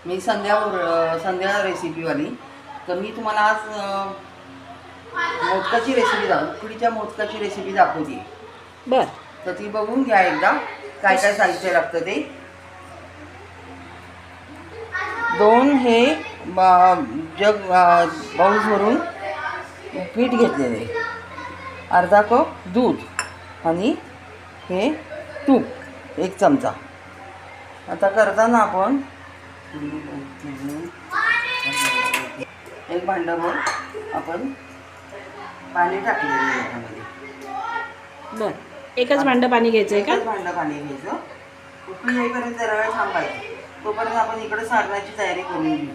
मी संध्या रेसिपीवाली. तर मी तुम्हाला आज मोदकाची रेसिपी उकडीच्या मोदकाची रेसिपी दाखवते. बर. तर ती बघून घ्या एकदा काय काय साहित्य लागतं ते. 2 हे बाउल भरून पीठ घेतलेले, अर्धा कप दूध आणि हे तूप 1 चमचा. आता करताना आपण एक भांडाभर आपण पाणी टाकलेलं याच्यामध्ये. बर. एकच भांडं पाणी घ्यायचं आहे का? एकच भांडं पाणी घ्यायचं. उकळी येईपर्यंत जरा वेळ थांबायचं. तोपर्यंत आपण इकडे सारणाची तयारी करून घेऊ.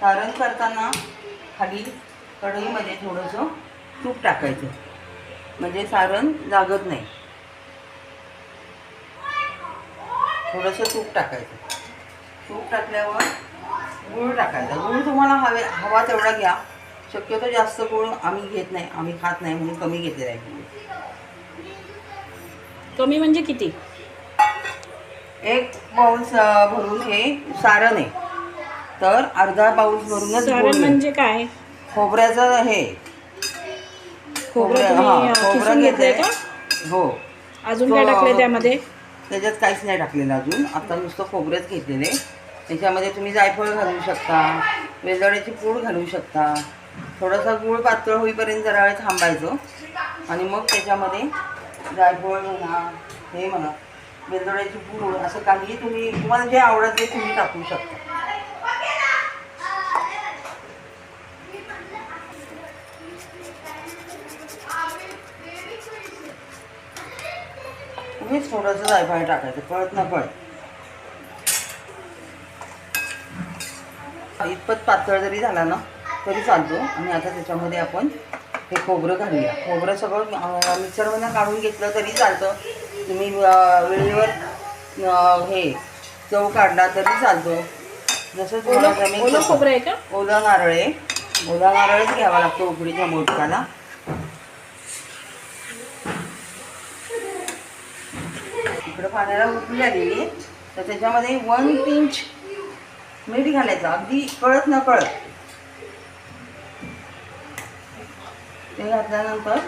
सारण करताना खाली कढईमध्ये थोडंसं तूप टाकायचं, म्हणजे सारण लागत नाही. थोडंसं तूप टाकायचं. तूप टाकल्यावर गूळ टाकायचा. गूळ तुम्हाला हवा तेवढा घ्या. शक्यतो जास्त गूळ आम्ही घेत नाही, आम्ही खात नाही म्हणून कमी घेतलेला आहे गूळ. कमी म्हणजे किती? 1 बाउल भरून हे सारण आहे, तर अर्धा बाउल भरूनच सारण म्हणजे काय? खोबऱ्याचं हे खोबरं घेतलंय का? हो. अजून काय टाकलंय त्यामध्ये? त्याच्यात काहीच नाही टाकलेलं अजून. आता नुसतं खोबरेच घेतलेले. त्याच्यामध्ये तुम्ही जायफळ घालू शकता, वेलदोड्याची पूड घालू शकता. थोडासा गूळ पातळ होईपर्यंत जरा वेळ थांबायचं आणि मग त्याच्यामध्ये जायफळ म्हणा, हे म्हणा, वेलदोड्याची पूड, असं काही तुम्हाला जे आवडत ते तुम्ही टाकू शकता. तुम्हीच थोडंसं जायफळ टाकायचं, कळत ना कळत. इतपत पातळ जरी झाला ना तरी चालतो. आणि आता त्याच्यामध्ये आपण हे खोबरं घालूया. खोबरं सगळं मिक्सरमधून काढून घेतलं तरी चालतं. तुम्ही वेळेवर हे चव काढला तरी चालतो, जसं तुम्हाला जमेल. ओलं खोबरं आहे का? ओला नारळ आहे. ओला नारळच घ्यावा लागतो उकडीच्या मोदकाला. इकडं पाण्याला उकळी आलेली, तर त्याच्यामध्ये 1 पिंच मीठ घालायचं, अगदी कळत न कळत. ते घातल्यानंतर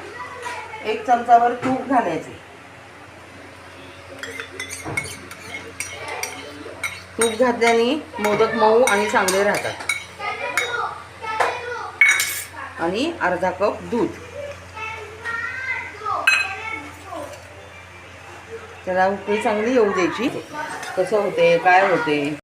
1 चमचाभर तूप घालायचे. तूप घातल्याने मोदक मऊ आणि चांगले राहतात. आणि अर्धा कप दूध. त्याला उकळी चांगली येऊ द्यायची. कसं होते, काय होते